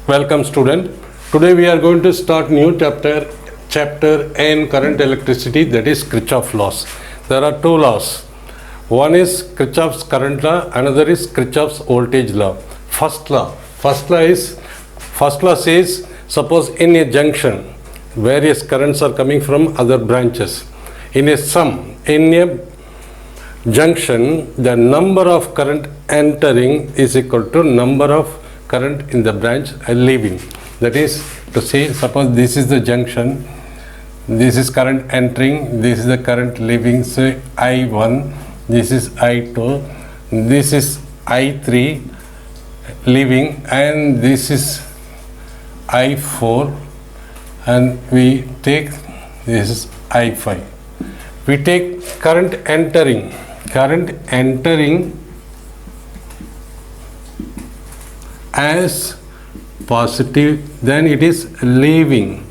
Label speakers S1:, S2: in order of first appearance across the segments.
S1: Welcome student. Today we are going to start new chapter in current electricity, that is Kirchhoff laws. There are two laws. One is Kirchhoff's current law, another is Kirchhoff's voltage law. First law says, suppose in a junction various currents are coming from other branches. In a junction, the number of current entering is equal to number of current in the branch leaving. That is to say, suppose this is the junction, this is current entering, this is the current leaving, say I1, this is I2, this is I3 leaving, and this is I4, and we take this is I5. We take current entering as positive, then it is leaving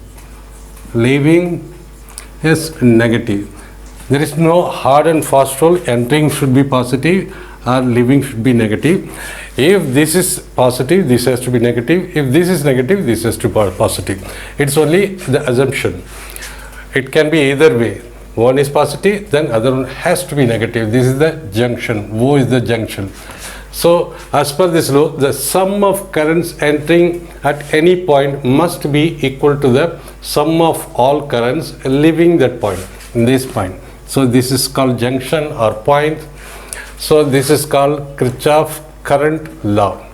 S1: is negative. There is no hard and fast rule, entering should be positive or leaving should be negative. If this is positive, this has to be negative. If this is negative, this has to be positive. It's only the assumption. It can be either way. One is positive, then other one has to be negative. This is the junction. O is the junction. So as per this law, the sum of currents entering at any point must be equal to the sum of all currents leaving that point, this point. So this is called junction or point. So this is called Kirchhoff current law.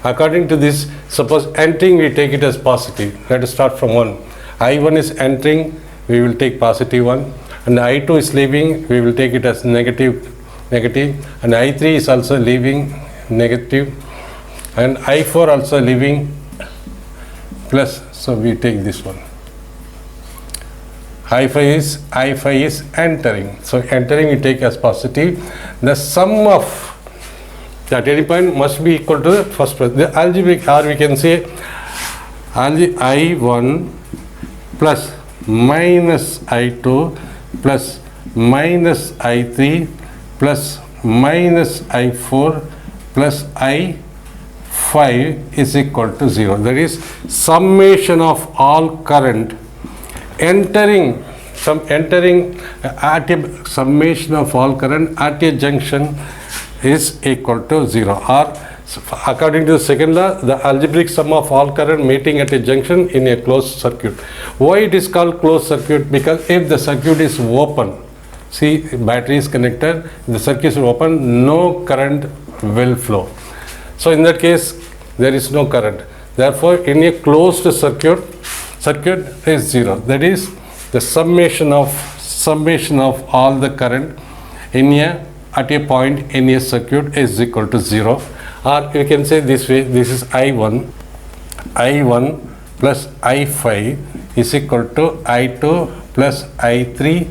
S1: According to this, suppose entering we take it as positive. Let us start from 1. I1 is entering, we will take positive 1, and I2 is leaving, we will take it as negative, and I3 is also leaving negative, and I4 also leaving plus, so we take this one. I5 is entering, so entering we take as positive. The sum of at any point must be equal to the first place. The algebraic, or we can say I1 plus minus I2 plus minus I3 plus minus I4 plus I5 is equal to 0. That is summation of all current entering at a summation of all current at a junction is equal to 0. Or according to the second law, the algebraic sum of all current meeting at a junction in a closed circuit. Why it is called closed circuit? Because if the circuit is open, see, battery is connected, the circuit is open, no current will flow. So in that case, there is no current. Therefore, in a closed circuit is 0. That is the summation of all the current at a point in a circuit is equal to 0. Or you can say this way, this is I1 plus I5 is equal to I2 plus I3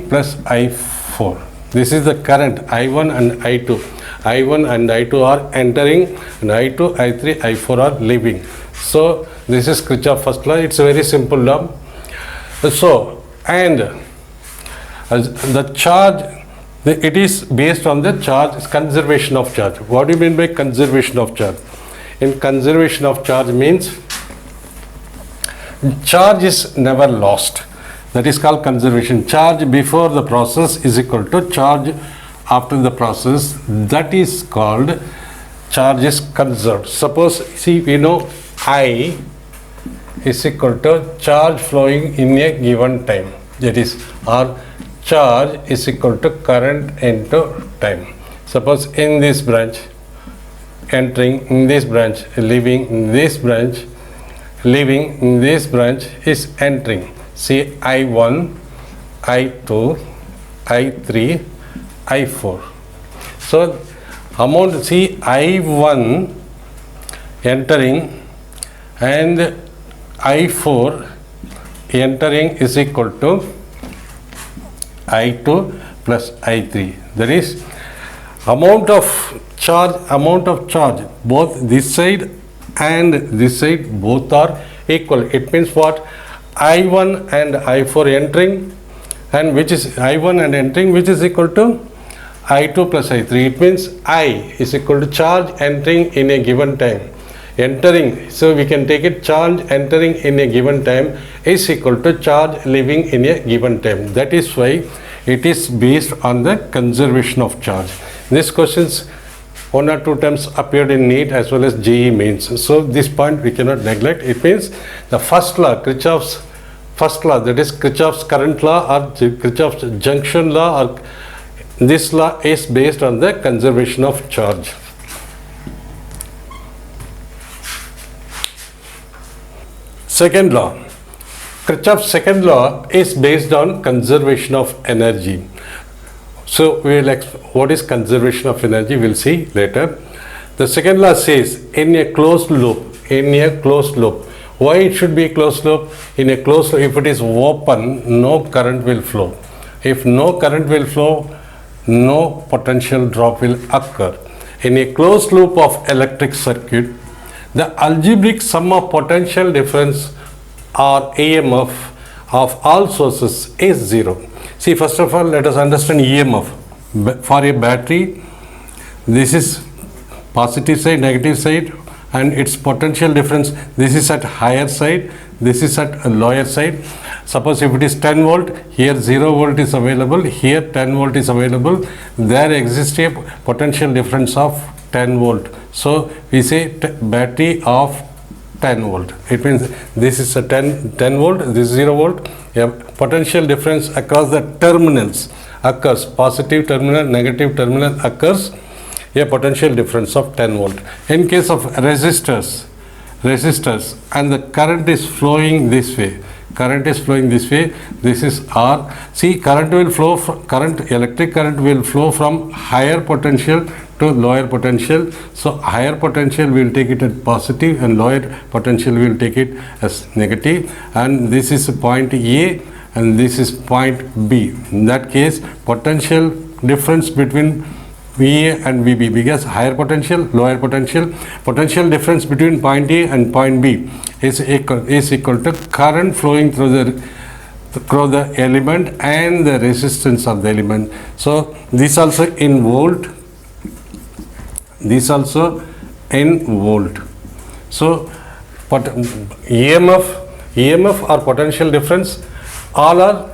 S1: plus I4. This is the current I1 and I2. I1 and I2 are entering, and I2, I3, I4 are leaving. So this is Kirchhoff first law. It's a very simple law. So, and the charge, it is based on the charge, conservation of charge. What do you mean by conservation of charge? In conservation of charge means charge is never lost. That is called conservation. Charge before the process is equal to charge after the process. That is called charge is conserved. Suppose, see, we know I is equal to charge flowing in a given time. That is, or charge is equal to current into time. Suppose in this branch, entering in this branch, leaving in this branch, leaving in this branch is entering. See, I1, I2, I3, I4. So amount, see, I1 entering and I4 entering is equal to I2 plus I3. That is amount of charge, both this side and this side, both are equal. It means what? I1 and I4 entering, and which is I1 and entering, which is equal to I2 plus I3. It means I is equal to charge entering in a given time. entering, so we can take it charge entering in a given time is equal to charge leaving in a given time. That is why it is based on the conservation of charge. These questions 1 or 2 times appeared in NEET as well as JEE mains. So this point we cannot neglect. It means the first law, Kirchhoff's first law, that is Kirchhoff's current law or Kirchhoff's junction law, or this law is based on the conservation of charge. Second law, Kirchhoff's second law is based on conservation of energy. So we will what is conservation of energy, we'll see later. The second law says in a closed loop, why it should be a closed loop? In a closed loop, if it is open, no current will flow. If no current will flow, no potential drop will occur. In a closed loop of electric circuit, the algebraic sum of potential difference or EMF of all sources is 0. See, first of all, let us understand EMF. For a battery, this is positive side, negative side, and its potential difference, this is at higher side, this is at a lower side. Suppose if it is 10 volt, here 0 volt is available, here 10 volt is available, there exists a potential difference of 10 volt. So we say battery of 10 volt. It means this is a 10 volt, this is 0 volt. A potential difference across the terminals occurs, positive terminal, negative terminal occurs, a potential difference of 10 volt. In case of resistors and the current is flowing this way, this is R. See, current will flow from, electric current will flow from higher potential to lower potential. So higher potential we will take it as positive and lower potential we will take it as negative, and this is point A and this is point B. In that case, potential difference between VA and VB, because higher potential, lower potential difference between point A and point B is equal to current flowing through the element and the resistance of the element. So this also in volt, So EMF or potential difference, all are,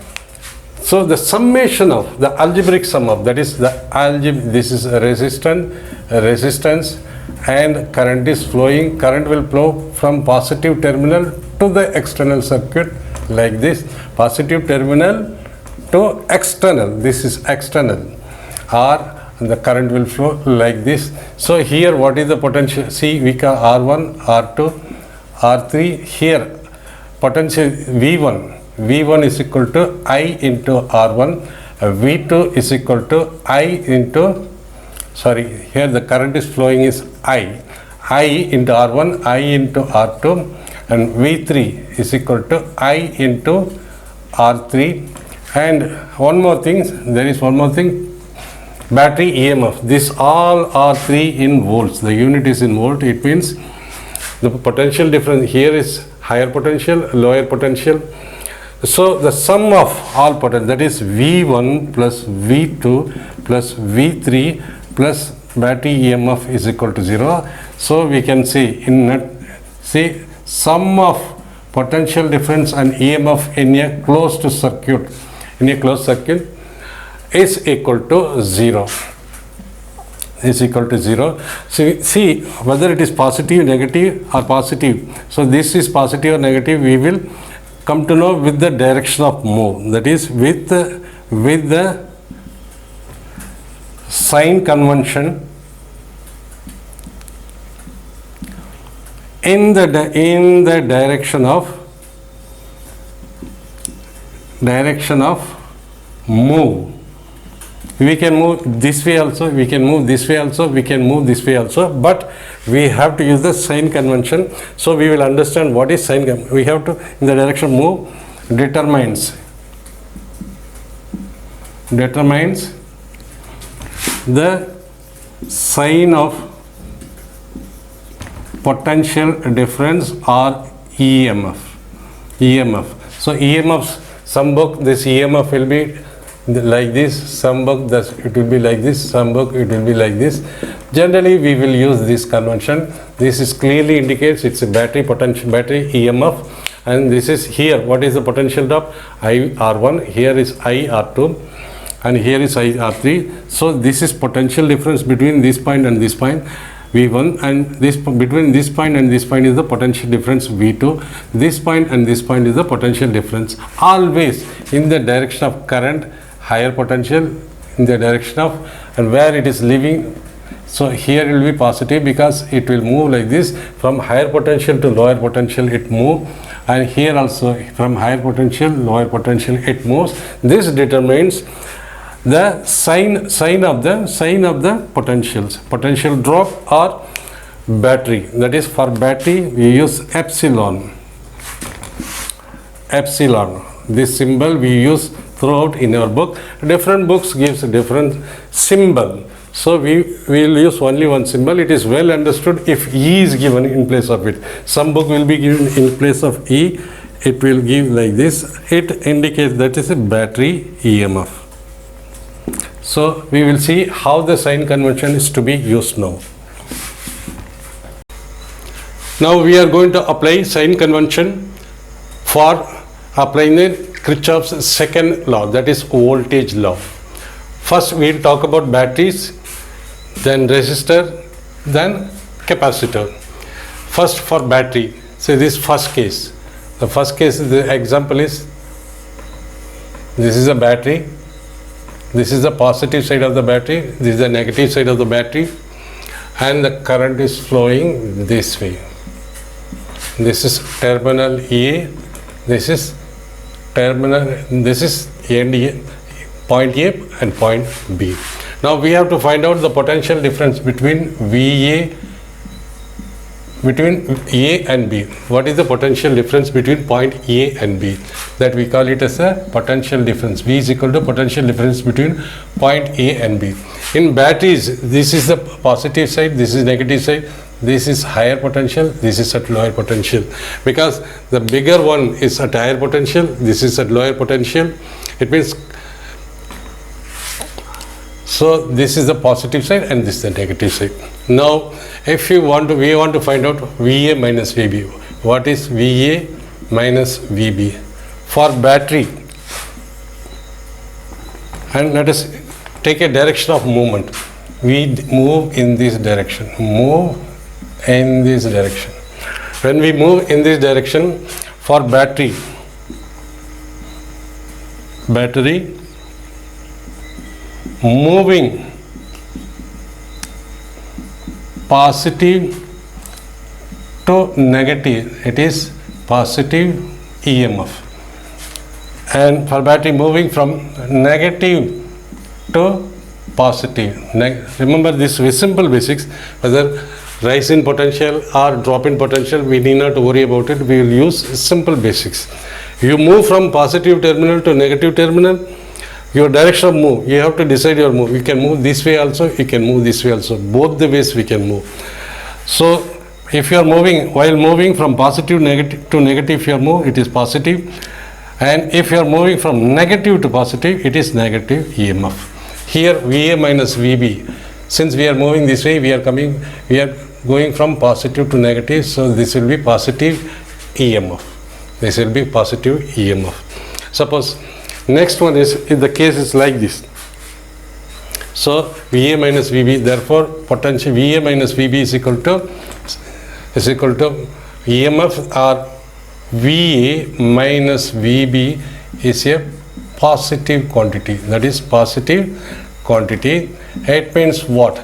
S1: so the summation of the algebraic sum of, that is the this is a resistance and current is flowing. Current will flow from positive terminal to the external circuit like this, positive terminal to external, this is external, or the current will flow like this. So here what is the potential? See, we can R1, R2, R3. Here potential V1 is equal to I into R1, V2 is equal to I into, here the current is flowing is I into R1, I into R2, and V3 is equal to I into R3. And one more thing, there is one more thing, battery EMF. This all are 3 in volts. The unit is in volt. It means the potential difference here is higher potential, lower potential. So the sum of all potential, that is V1 plus V2 plus V3 plus battery EMF is equal to 0. So we can see sum of potential difference and EMF in a closed circuit, is equal to 0. So see whether it is positive, negative or positive. So this is positive or negative, we will come to know with the direction of move, that is with the sign convention in the direction of move. We can move this way also, we can move this way also, we can move this way also, but we have to use the sign convention. So we will understand what is sign convention. We have to, in the direction move, determines the sign of potential difference or EMF. So EMFs, some book this EMF will be like this, some book that it will be like this, some book it will be like this. Generally we will use this convention. This is clearly indicates it's a battery potential, battery EMF, and this is here. What is the potential drop? IR1, here is IR2, and here is IR3. So this is potential difference between this point and this point, V1, and this between this point and this point is the potential difference, V2. This point and this point is the potential difference. Always in the direction of current, higher potential, in the direction of, and where it is leaving. So here it will be positive because it will move like this, from higher potential to lower potential it move, and here also from higher potential, lower potential it moves. This determines the sign of the potentials, potential drop or battery. That is, for battery we use epsilon. This symbol we use throughout in our book. Different books gives a different symbol, so we will use only one symbol. It is well understood if E is given in place of it. Some book will be given in place of E, it will give like this. It indicates that is a battery EMF. So we will see how the sign convention is to be used now. Now we are going to apply sign convention for applying the Kirchhoff's second law, that is voltage law. First we will talk about batteries, then resistor, then capacitor. First for battery, say this first case. The first case, the example is, this is a battery. This is the positive side of the battery, this is the negative side of the battery, and the current is flowing this way. This is terminal A, this is terminal, this is point A and point B. Now we have to find out the potential difference between between A and B. What is the potential difference between point A and B? That we call it as a potential difference. V is equal to potential difference between point A and B. In batteries, this is the positive side, this is negative side, this is higher potential, this is at lower potential. Because the bigger one is at higher potential, this is at lower potential. It means, so this is the positive side and this is the negative side. Now if you want to, we want to find out VA minus VB. What is VA minus VB for battery? And let us take a direction of movement. We move in this direction, move in this direction. When we move in this direction, for battery moving positive to negative, it is positive EMF. And for battery moving from negative to positive, remember this simple basics, whether rise in potential or drop in potential, we need not worry about it. We will use simple basics. You move from positive terminal to negative terminal, your direction of move, you have to decide your move. You can move this way also, you can move this way also. Both the ways we can move. So if you are moving, while moving from positive to negative, if you are moving, it is positive. And if you are moving from negative to positive, it is negative EMF. Here VA minus VB. Since we are moving this way, we are going from positive to negative, so this will be positive EMF. This will be positive EMF. Suppose next one is, if the case is like this. So VA minus VB, therefore potential VA minus VB is equal to EMF, or VA minus VB is a positive quantity. That is positive quantity. It means what?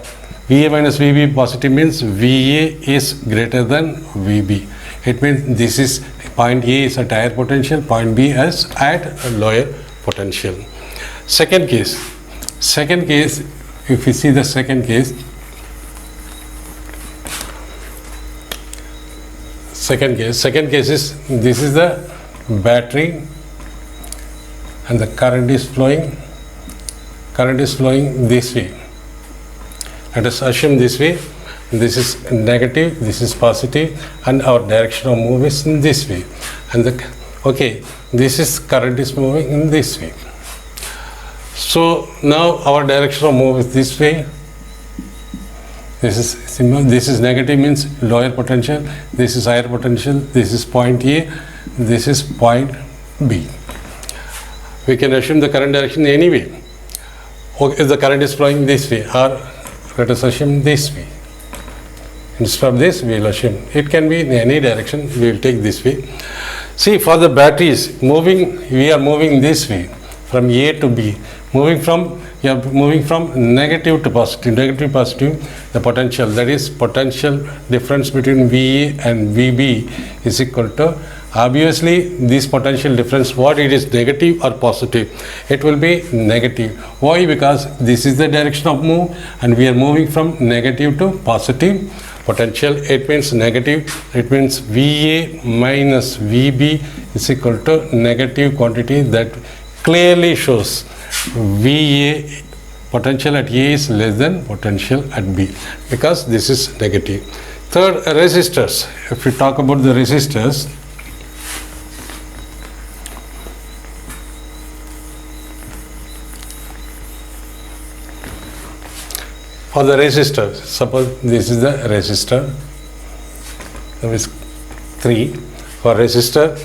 S1: VA minus VB positive means VA is greater than VB. It means this is point A is at higher potential, point B is at lower potential. Second case, if you see the second case is, this is the battery and the current is flowing this way. Let us assume this way, this is negative, this is positive, and our direction of move is in this way. And this is current is moving in this way. So now our direction of move is this way. This is simple. This is negative, means lower potential. This is higher potential. This is point A. This is point B. We can assume the current direction anyway. Okay, if the current is flowing this way, or let us assume this way. Instead of this, we will assume it can be in any direction. We will take this way. See, for the batteries moving, we are moving this way from A to B. Moving from negative to positive. Negative, positive. The potential, that is potential difference between VA and VB is equal to, obviously this potential difference, what it is, negative or positive, it will be negative. Why? Because this is the direction of move and we are moving from negative to positive potential. It means negative, it means VA minus VB is equal to negative quantity. That clearly shows VA potential at A is less than potential at B, because this is negative. Third, resistors. If we talk about the resistors, for the resistor, suppose this is the resistor, there is 3 for resistor,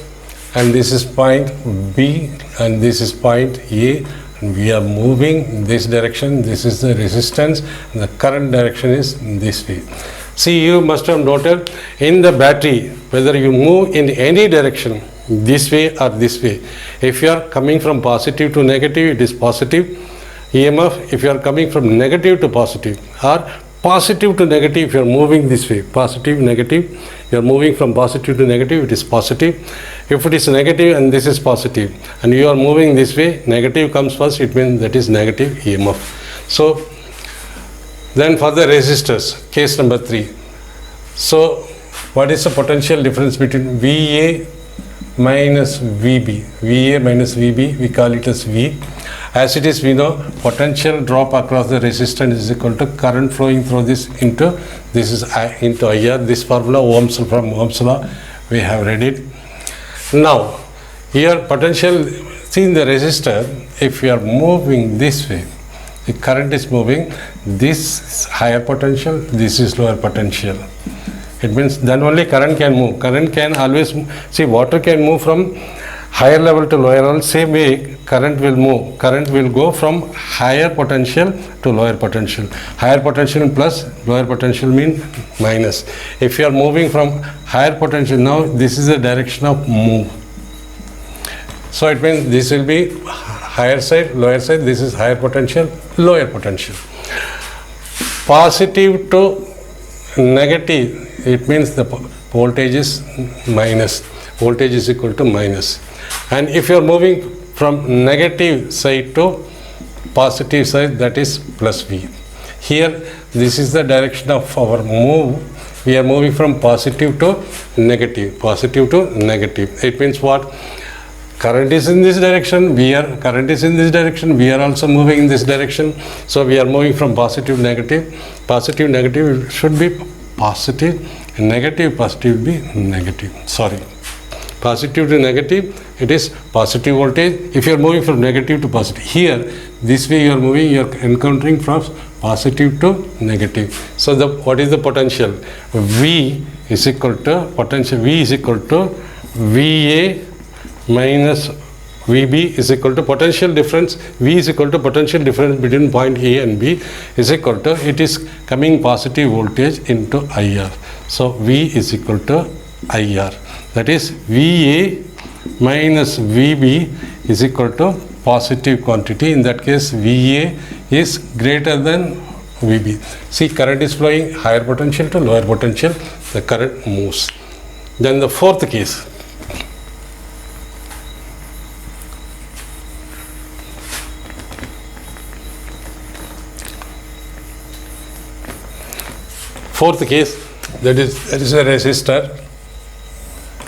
S1: and this is point B and this is point A, and we are moving in this direction. This is the resistance and the current direction is this way. See, you must have noted in the battery, whether you move in any direction, this way or this way, if you are coming from positive to negative, it is positive EMF. If you are coming from negative to positive, or positive to negative, if you are moving this way, positive, negative, you are moving from positive to negative, it is positive. If it is negative and this is positive, and you are moving this way, negative comes first, it means that is negative EMF. So, then for the resistors, case number 3. So, what is the potential difference between VA minus VB? VA minus VB, we call it as V. As it is, we know potential drop across the resistance is equal to current flowing through this into IR. This formula, from Ohm's law, we have read it. Now, here potential, see in the resistor, if you are moving this way, the current is moving, this is higher potential, this is lower potential. It means then only current can move. Current can always, see, water can move from higher level to lower level, same way current will move. Current will go from higher potential to lower potential. Higher potential plus lower potential mean minus. If you are moving from higher potential, now this is the direction of move. So it means this will be higher side, lower side, this is higher potential, lower potential. Positive to negative, it means the voltage is minus. Voltage is equal to minus. And if you are moving from negative side to positive side, that is plus V. Here, this is the direction of our move. We are moving from positive to negative. Positive to negative. It means what? Current is in this direction. Current is in this direction. We are also moving in this direction. So we are moving from positive to negative. Positive, negative should be positive. Negative, positive will be negative. Sorry. Positive to negative, it is positive voltage. If you are moving from negative to positive, here this way you are moving, you are encountering from positive to negative. So what is the potential? V is equal to potential. V is equal to VA minus VB is equal to potential difference. V is equal to potential difference between point A and B is equal to, it is coming positive voltage into IR. So V is equal to IR. That is VA minus VB is equal to positive quantity. In that case, VA is greater than VB. See, current is flowing higher potential to lower potential, the current moves. Then the fourth case. Fourth case, that is a resistor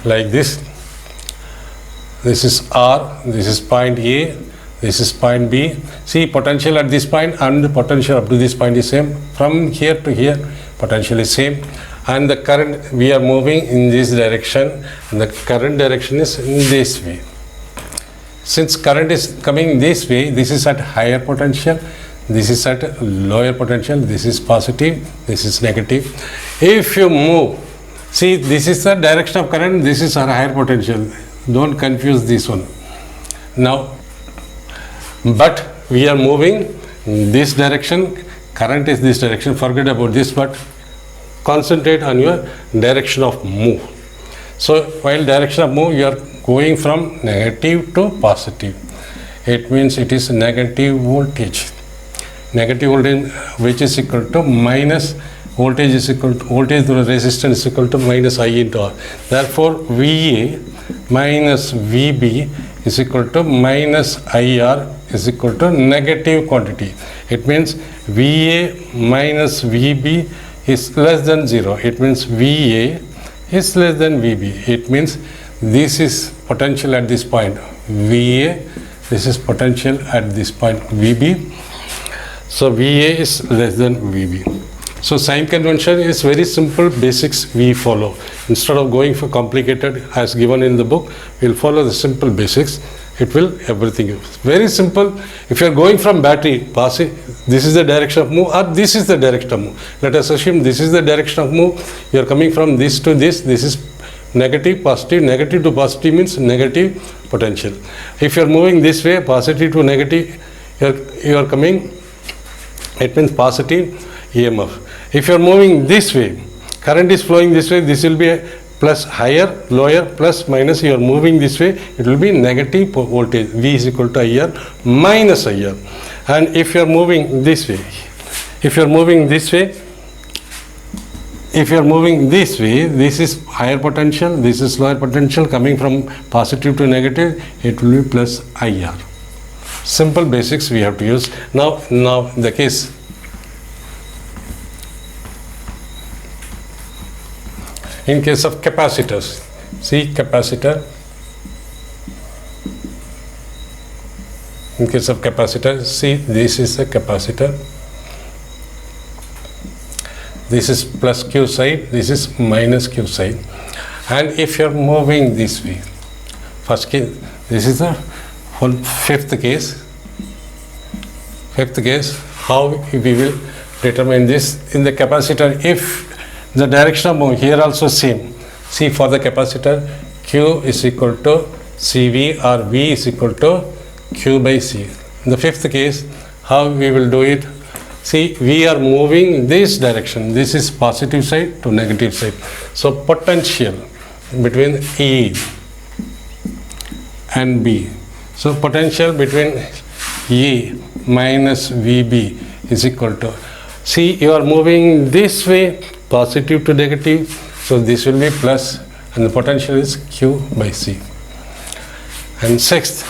S1: like this. This is R, this is point A, this is point B. See, potential at this point and the potential up to this point is same. From here to here, potential is same. And the current, we are moving in this direction, and the current direction is in this way. since current is coming this way, this is at higher potential, this is at lower potential, this is positive, this is negative. If you move, see, this is the direction of current, this is our higher potential. Don't confuse this one. Now, but we are moving this direction, current is this direction, forget about this, but concentrate on your direction of move. So while direction of move, you are going from negative to positive. It means it is negative voltage. Negative voltage, which is equal to minus voltage is equal to voltage through resistance is equal to minus I into R. Therefore, VA minus VB is equal to minus IR is equal to negative quantity. It means VA minus VB is less than 0. It means VA is less than VB. It means this is potential at this point VA, this is potential at this point VB. So VA is less than VB. So sign convention is very simple basics we follow. Instead of going for complicated as given in the book, we'll follow the simple basics. It will everything else. Very simple. If you are going from battery, passing, this is the direction of move or this is the direction of move. Let us assume this is the direction of move. You are coming from this to this. This is negative, positive. Negative to positive means negative potential. If you are moving this way, positive to negative, you are coming, it means positive EMF. If you are moving this way, current is flowing this way, this will be a plus higher, lower, plus minus, you are moving this way, it will be negative voltage. V is equal to IR minus IR. And if you are moving this way, this is higher potential, this is lower potential, coming from positive to negative, it will be plus IR. Simple basics we have to use. Now the case. In case of capacitors, see capacitor. In case of capacitor, see this is a capacitor. This is plus Q side, this is minus Q side. And if you are moving this way, first case, this is the fifth case. Fifth case, how we will determine this in the capacitor. If the direction of move here also same. See, for the capacitor, Q is equal to CV or V is equal to Q by C. In the fifth case, how we will do it? See, we are moving this direction. This is positive side to negative side. So potential between E and B. So potential between E minus VB is equal to, see, you are moving this way, positive to negative, so this will be plus, and the potential is Q by C. And sixth,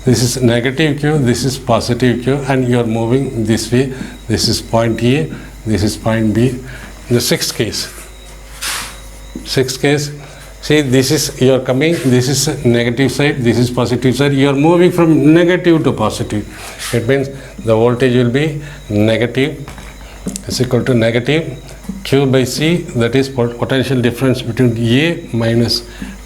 S1: this is negative Q, this is positive Q, and you are moving this way. This is point A, this is point B. The sixth case, see, this is, you are coming, this is negative side, this is positive side, you are moving from negative to positive. It means the voltage will be negative is equal to negative Q by C, that is potential difference between A minus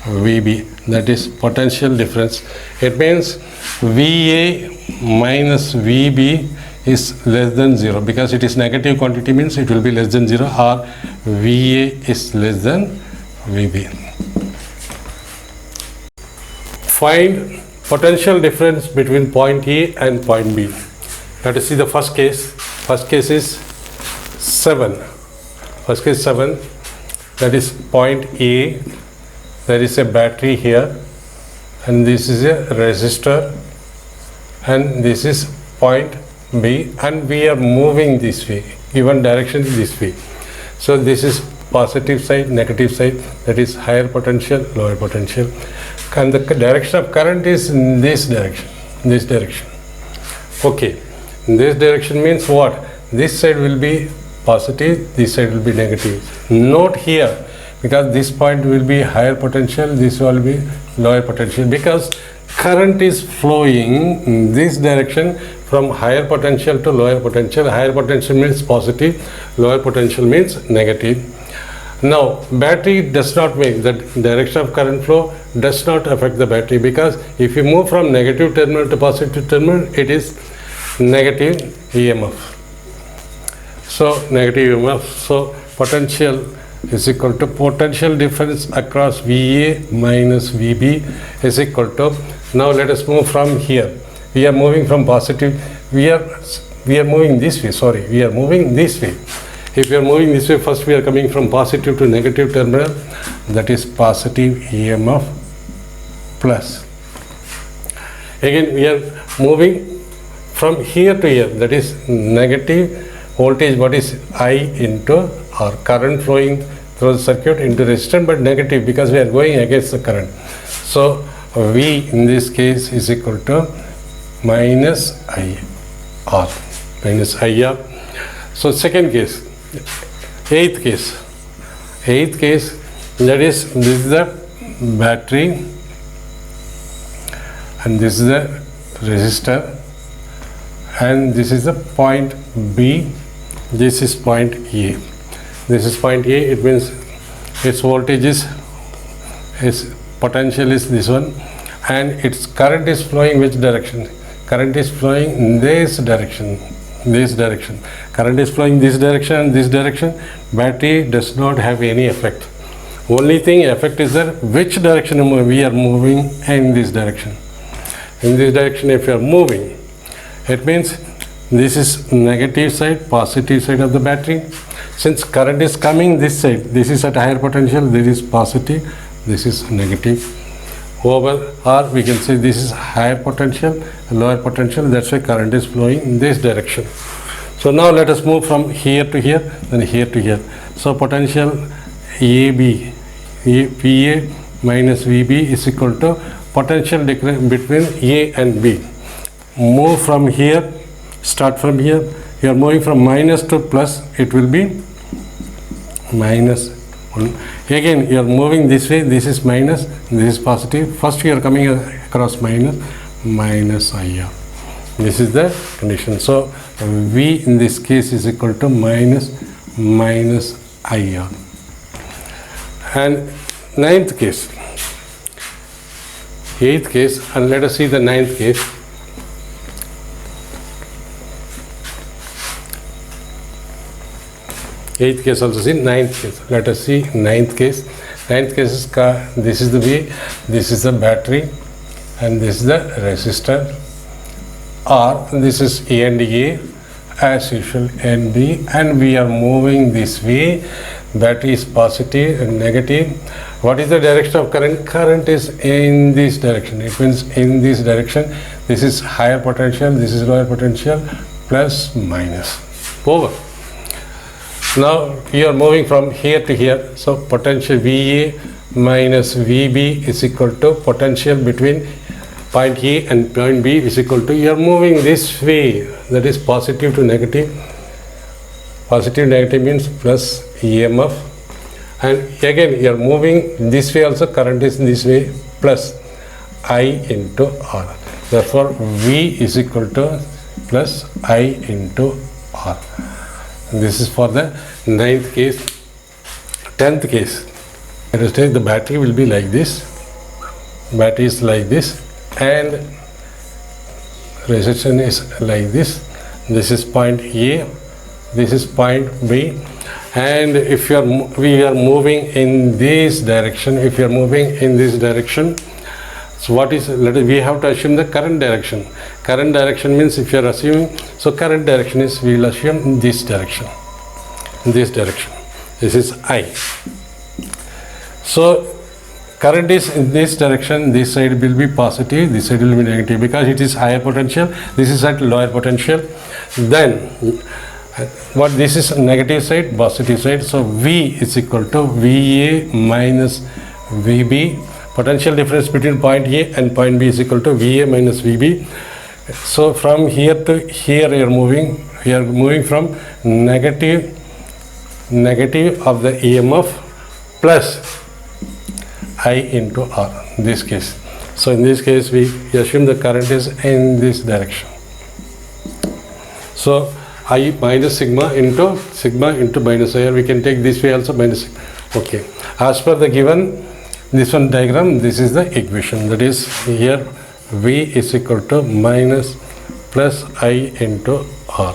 S1: VB, that is potential difference. It means VA minus VB is less than 0, because it is negative quantity means it will be less than 0, or VA is less than VB. Find potential difference between point A and point B. Let us see the first case. First case is 7. First case 7, that is point A. There is a battery here, and this is a resistor, and this is point B, and we are moving this way, given direction this way. So this is positive side, negative side, that is higher potential, lower potential, and the direction of current is in this direction. Okay, this direction means what? This side will be positive, this side will be negative. Note here, because this point will be higher potential, this will be lower potential, because current is flowing in this direction from higher potential to lower potential. Higher potential means positive, lower potential means negative. Now, battery does not make, the direction of current flow does not affect the battery, because if you move from negative terminal to positive terminal, it is negative EMF. So, negative EMF. So, potential is equal to potential difference across VA minus VB is equal to, now let us move from here. We are moving from positive, we are moving this way, sorry, we are moving this way. If you are moving this way, first we are coming from positive to negative terminal, that is positive EMF plus. Again we are moving from here to here, that is negative voltage, what is I into or current flowing through the circuit into resistance, but negative because we are going against the current. So V in this case is equal to minus IR, minus IR. So second case, eighth case, that is, this is the battery and this is the resistor, and this is the point B, this is point A. This is point A, it means its voltage is, its potential is this one, and its current is flowing which direction? Current is flowing in this direction, current is flowing this direction and this direction. Battery does not have any effect. Only thing effect is that which direction we are moving in this direction. In this direction if you are moving, it means this is negative side, positive side of the battery. Since current is coming this side, this is at higher potential, this is positive, this is negative. Over, or we can say this is higher potential, lower potential, that's why current is flowing in this direction. So now let us move from here to here, then here to here. So potential VA minus VB is equal to potential difference between A and B. Move from here, start from here, you are moving from minus to plus, it will be minus 1. Again you are moving this way, this is minus, this is positive. First you are coming across minus IR. This is the condition. So V in this case is equal to minus IR. And ninth case, eighth case, and let us see the ninth case. Eighth case also see, ninth case. Let us see ninth case. Ninth case is, this is the V, this is the battery, and this is the resistor, or this is A and A as usual, and B, and we are moving this way. Battery is positive and negative. What is the direction of current? Current is in this direction. It means in this direction. This is higher potential, this is lower potential, plus minus. Over. Now you are moving from here to here. So potential VA minus VB is equal to potential between point A and point B is equal to, you are moving this way, that is positive to negative. Positive negative means plus EMF, and again you are moving this way also, current is this way, plus I into R. Therefore V is equal to plus I into R. This is for the ninth case. 10th case, let us take the battery will be like this. Battery is like this, and resistance is like this. This is point A, this is point B, and if we are moving in this direction, so what is, we have to assume the current direction. Current direction means if you are assuming, so current direction is, we will assume in this direction. This is I. So current is in this direction, this side will be positive, this side will be negative, because it is higher potential, this is at lower potential. Then what, this is negative side, positive side, so V is equal to VA minus VB. Potential difference between point A and point B is equal to VA minus VB. So from here to here we are moving from negative of the EMF plus I into R in this case. So in this case we assume the current is in this direction. So I minus sigma into minus IR, we can take this way also minus sigma. Okay. As per the given this one diagram, this is the equation. That is here V is equal to minus plus I into R.